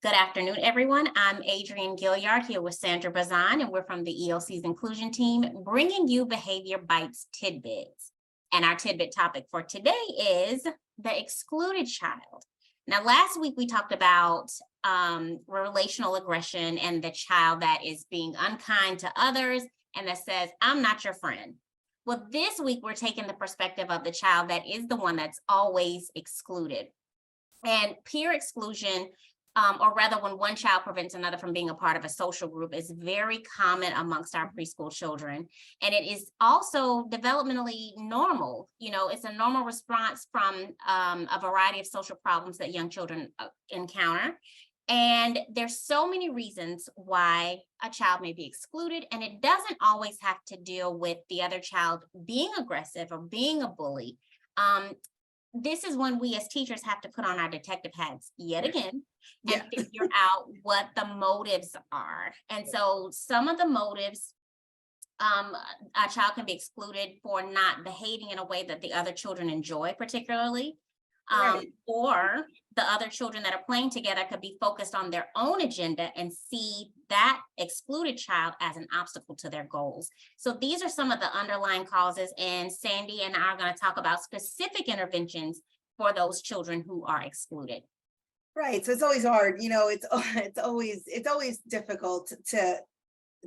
Good afternoon, everyone. I'm Adrienne Gilliard here with Sandra Bazan, and we're from the EOC's inclusion team, bringing you Behavior Bites tidbits. And our tidbit topic for today is the excluded child. Now, last week we talked about relational aggression and the child that is being unkind to others and that says, I'm not your friend. Well, this week we're taking the perspective of the child that is the one that's always excluded. And peer exclusion, or rather when one child prevents another from being a part of a social group, is very common amongst our preschool children. And it is also developmentally normal. You know, it's a normal response from a variety of social problems that young children encounter. And there's so many reasons why a child may be excluded, and it doesn't always have to deal with the other child being aggressive or being a bully. This is when we as teachers have to put on our detective hats yet again and figure out what the motives are. And so some of the motives, a child can be excluded for not behaving in a way that the other children enjoy particularly. Or the other children that are playing together could be focused on their own agenda and see that excluded child as an obstacle to their goals. So these are some of the underlying causes, and Sandy and I are going to talk about specific interventions for those children who are excluded. Right. So it's always hard, it's always difficult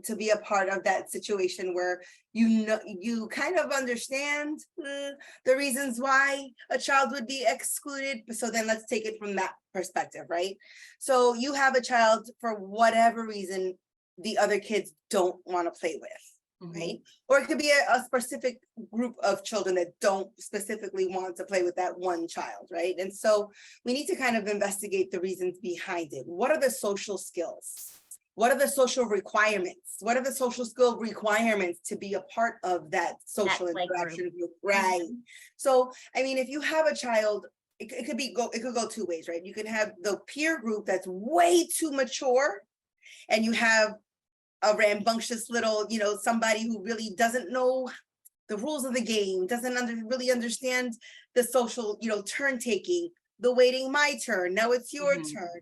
to be a part of that situation where you kind of understand the reasons why a child would be excluded. So then let's take it from that perspective, right? So you have a child, for whatever reason the other kids don't want to play with, right? Or it could be a specific group of children that don't specifically want to play with that one child, right? And so we need to kind of investigate the reasons behind it. What are the social skills? What are the social requirements? What are the social skill requirements to be a part of that social interaction group? Right. So, I mean, if you have a child, it could go two ways, right? You can have the peer group that's way too mature, and you have a rambunctious little, somebody who really doesn't know the rules of the game, doesn't really understand the social, turn taking, the waiting my turn, now it's your turn.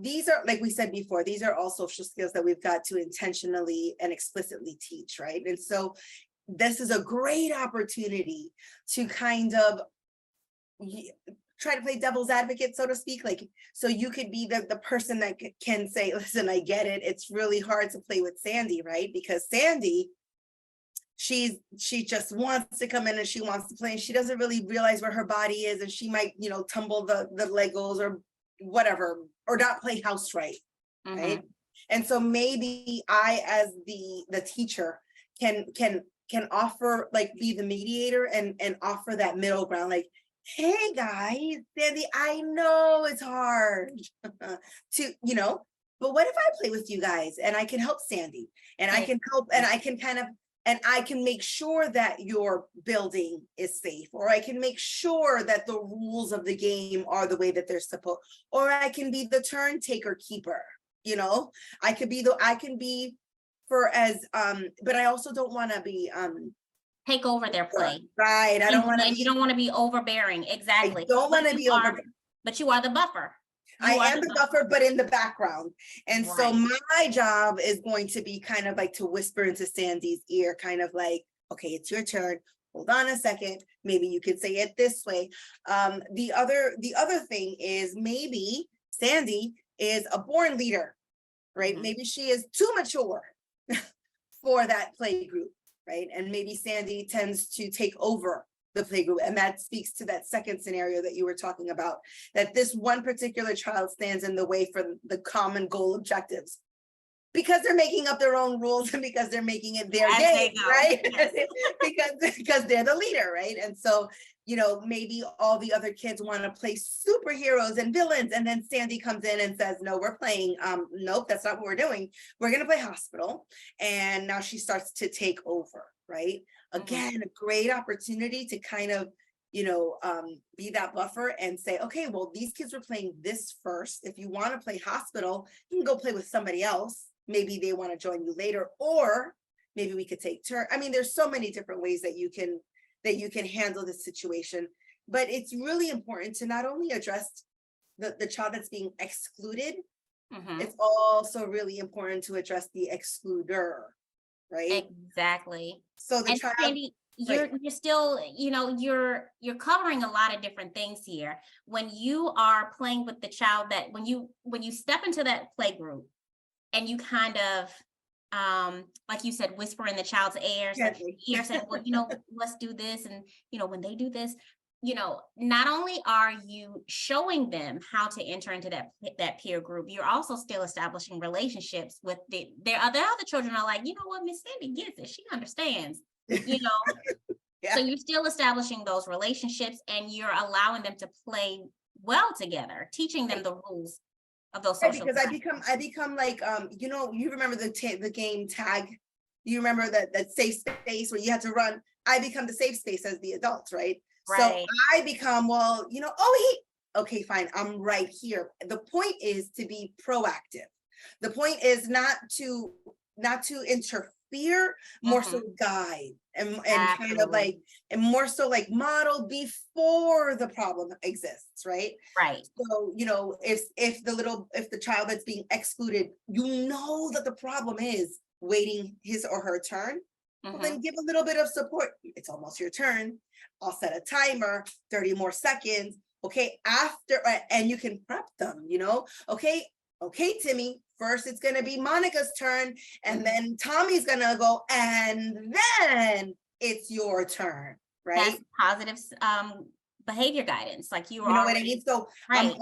These are, like we said before, these are all social skills that we've got to intentionally and explicitly teach, right? And so this is a great opportunity to kind of try to play devil's advocate, so to speak. Like, so you could be the person that can say, listen, I get it. It's really hard to play with Sandy, right? Because Sandy, she just wants to come in and she wants to play, and she doesn't really realize where her body is, and she might, tumble the Legos or whatever, or not play house right. Right. And so maybe I, as the teacher, can offer, like, be the mediator and offer that middle ground, like, hey guys, Sandy, I know it's hard to, but what if I play with you guys and I can help Sandy, and I can help, and I can and I can make sure that your building is safe, or I can make sure that the rules of the game are the way that they're supposed, or I can be the turn taker keeper, I can be for as, but I also don't want to be, take over their play. Right. I don't want to, you don't want to be overbearing. Exactly. I don't want to be overbearing. But you are the buffer. I am the buffer, but in the background. And so my job is going to be kind of like to whisper into Sandy's ear, kind of like, okay, it's your turn. Hold on a second. Maybe you could say it this way. The other thing is, maybe Sandy is a born leader, right? Maybe she is too mature for that play group, right? And maybe Sandy tends to take over the playgroup, and that speaks to that second scenario that you were talking about, that this one particular child stands in the way for the common goal objectives, because they're making up their own rules and because they're making it their game, right? because they're the leader, right? And so, maybe all the other kids want to play superheroes and villains, and then Sandy comes in and says, no, we're playing, nope, that's not what we're doing. We're going to play hospital. And now she starts to take over, right? Again, a great opportunity to kind of, be that buffer and say, okay, well, these kids were playing this first. If you want to play hospital, you can go play with somebody else. Maybe they want to join you later, or maybe we could take turn. I mean, there's so many different ways that you can handle this situation, but it's really important to not only address the child that's being excluded, Mhm. It's also really important to address the excluder, right? Exactly. So the And child, Sandy, right, you're still, you're covering a lot of different things here. When you are playing with the child, that when you step into that play group and you kind of, like you said, whisper in the child's gently. ear saying, well, let's do this. And, when they do this, not only are you showing them how to enter into that peer group, you're also still establishing relationships with their other children are like, you know what, Miss Sandy gets it. She understands, you know, so Yeah. you're still establishing those relationships and you're allowing them to play well together, teaching them Right. the rules of those Right, social because I become like, you remember the game tag? You remember that safe space where you had to run? I become the safe space as the adult, right? So right. I become, well, oh, okay, fine, I'm right here. The point is to be proactive. The point is not to interfere, more so Mhm. guide and kind of Absolutely. like, and more so like model before the problem exists, right? Right. So, if the child that's being excluded, that the problem is waiting his or her turn, well, then Mhm. give a little bit of support. It's almost your turn. I'll set a timer, 30 more seconds. Okay, and you can prep them, okay, Timmy, first it's gonna be Monica's turn, and Mhm. then Tommy's gonna go, and then it's your turn, That's right? positive behavior guidance. Like you were You know what I already mean? So right.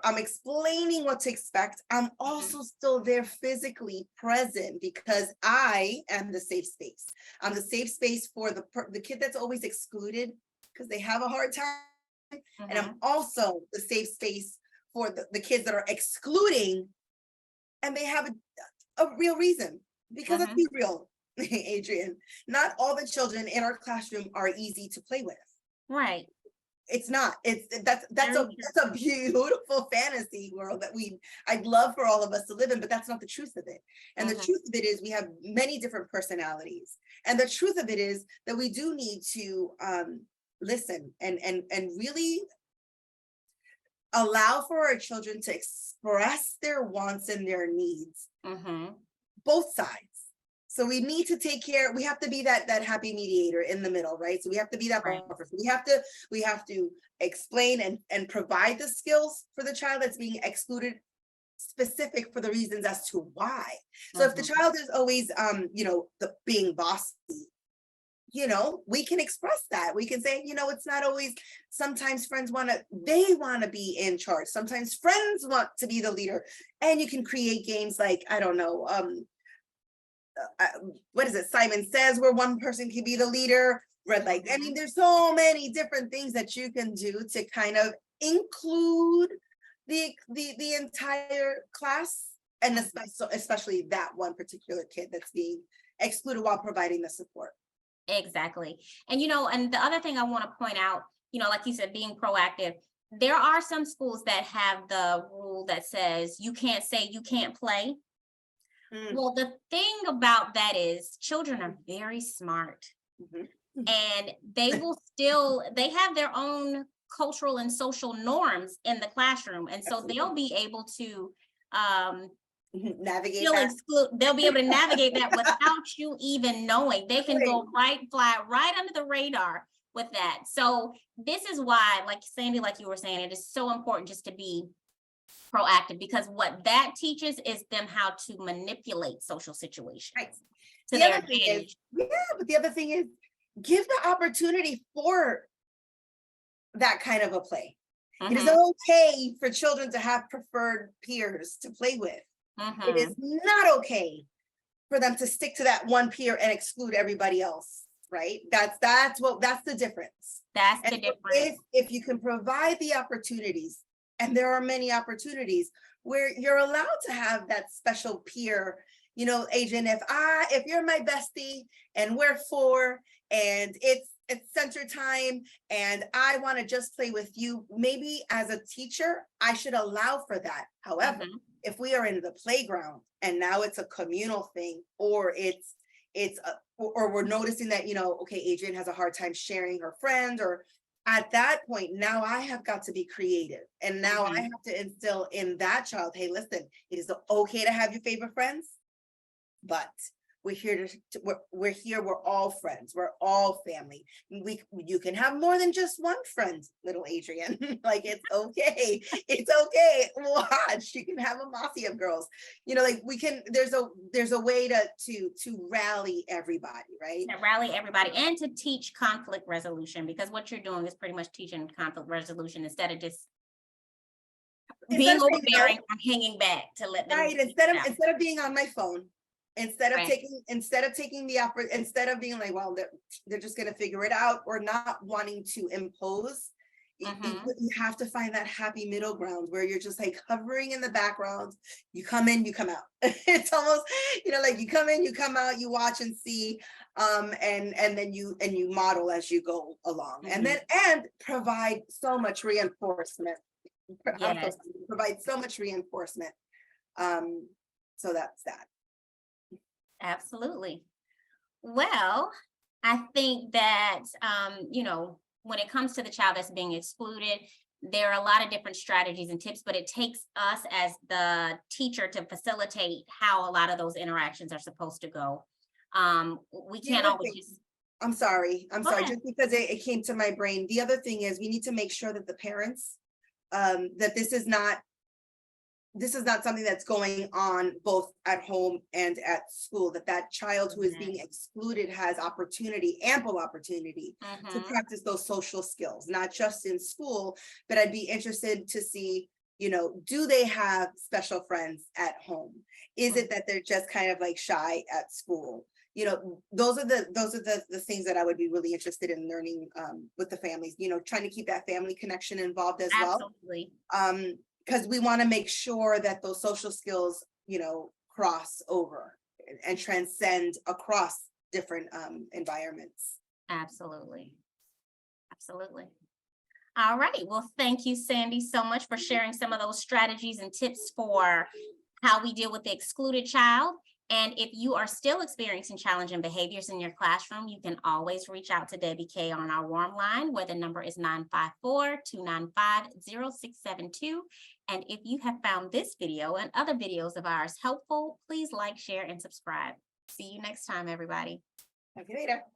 I'm explaining what to expect. I'm Mhm. also still there physically present because I am the safe space. I'm the safe space for the kid that's always excluded because they have a hard time. And I'm Mhm. also the safe space for the kids that are excluding and they have a real reason. Because let's Mhm. be real, Adrian, not all the children in our classroom are easy to play with. Right. It's not. That's Very a true. that's a beautiful fantasy world that I'd love for all of us to live in, but that's not the truth of it. And the Mhm. truth of it is we have many different personalities. And the truth of it is that we do need to listen and really allow for our children to express their wants and their needs, Mhm. both sides. So we have to be that happy mediator in the middle, right? So we have to be that Right. buffer. So we have to explain and provide the skills for the child that's being excluded, specific for the reasons as to why. So if the Mhm. child is always the being bossy, we can express that. We can say, it's not always, sometimes they want to be in charge. Sometimes friends want to be the leader. And you can create games like, I don't know, uh, what is it? Simon Says, where one person can be the leader. Red light. I mean, Mhm. there's so many different things that you can do to kind of include the entire class, and Mhm. especially that one particular kid that's being excluded while providing the support. Exactly. And the other thing I want to point out, like you said, being proactive. There are some schools that have the rule that says you can't say you can't play. Mm, Well, the thing about that is children are very smart mhm. and they have their own cultural and social norms in the classroom. And so they'll Absolutely. be able to um Navigate still that. exclude, they'll be able to navigate that without you even knowing. They can Right. fly right under the radar with that. So this is why, like Sandy, like you were saying, it is so important just to be proactive because what that teaches is them how to manipulate social Right. situations to The their other thing is, advantage. yeah, but the other thing is, give the opportunity for that kind of a play. It is Mhm. okay for children to have preferred peers to play with. It is Mhm. not okay for them to stick to that one peer and exclude everybody else, right? That's the difference. That's And the so difference. if you can provide the opportunities, and there are many opportunities where you're allowed to have that special peer, Adrian, if you're my bestie and we're four and it's center time and I want to just play with you, maybe as a teacher, I should allow for that. However, Mhm. if we are in the playground and now it's a communal thing, or or we're noticing that, okay, Adrian has a hard time sharing her friend, or at that point, now I have got to be creative. And now I Mhm. have to instill in that child, hey, listen, it is okay to have your favorite friends, but we're here we're here, we're all friends, we're all family. You can have more than just one friend, little Adrian. Like it's okay. It's okay. Watch, you can have a mafia of girls. Like we can, there's a way to rally everybody, right? To rally everybody and to teach conflict resolution, because what you're doing is pretty much teaching conflict resolution instead of just Instead being of saying no, overbearing or hanging back to let them right, get it out. instead of being on my phone, Right. instead of taking the effort, instead of being like, well, they're just gonna figure it out, or not wanting to impose, Mhm. you have to find that happy middle ground where you're just like hovering in the background. You come in, you come out. It's almost, like you come in, you come out, you watch and see, and then you model as you go along, and Mhm. then and provide so much reinforcement. I'm so Yes, sorry, provide so much reinforcement. Um, so that's that. absolutely. Well, I think that, when it comes to the child that's being excluded, there are a lot of different strategies and tips, but it takes us as the teacher to facilitate how a lot of those interactions are supposed to go. We The can't other always thing, just I'm go sorry, ahead. just because it came to my brain. The other thing is we need to make sure that the parents, that this is not something that's going on both at home and at school, that child who is being Yes. excluded has ample opportunity to Mhm. practice those social skills, not just in school, but I'd be interested to see, do they have special friends at home? Is Mhm. it that they're just kind of like shy at school? Those are the things that I would be really interested in learning, with the families, trying to keep that family connection involved as well. Absolutely. Because we want to make sure that those social skills, cross over and transcend across different environments. Absolutely. Absolutely. All right. Well, thank you, Sandy, so much for sharing some of those strategies and tips for how we deal with the excluded child. And if you are still experiencing challenging behaviors in your classroom, you can always reach out to Debbie Kay on our warm line, where the number is 954-295-0672. And if you have found this video and other videos of ours helpful, please like, share, and subscribe. See you next time, everybody. Talk to you later.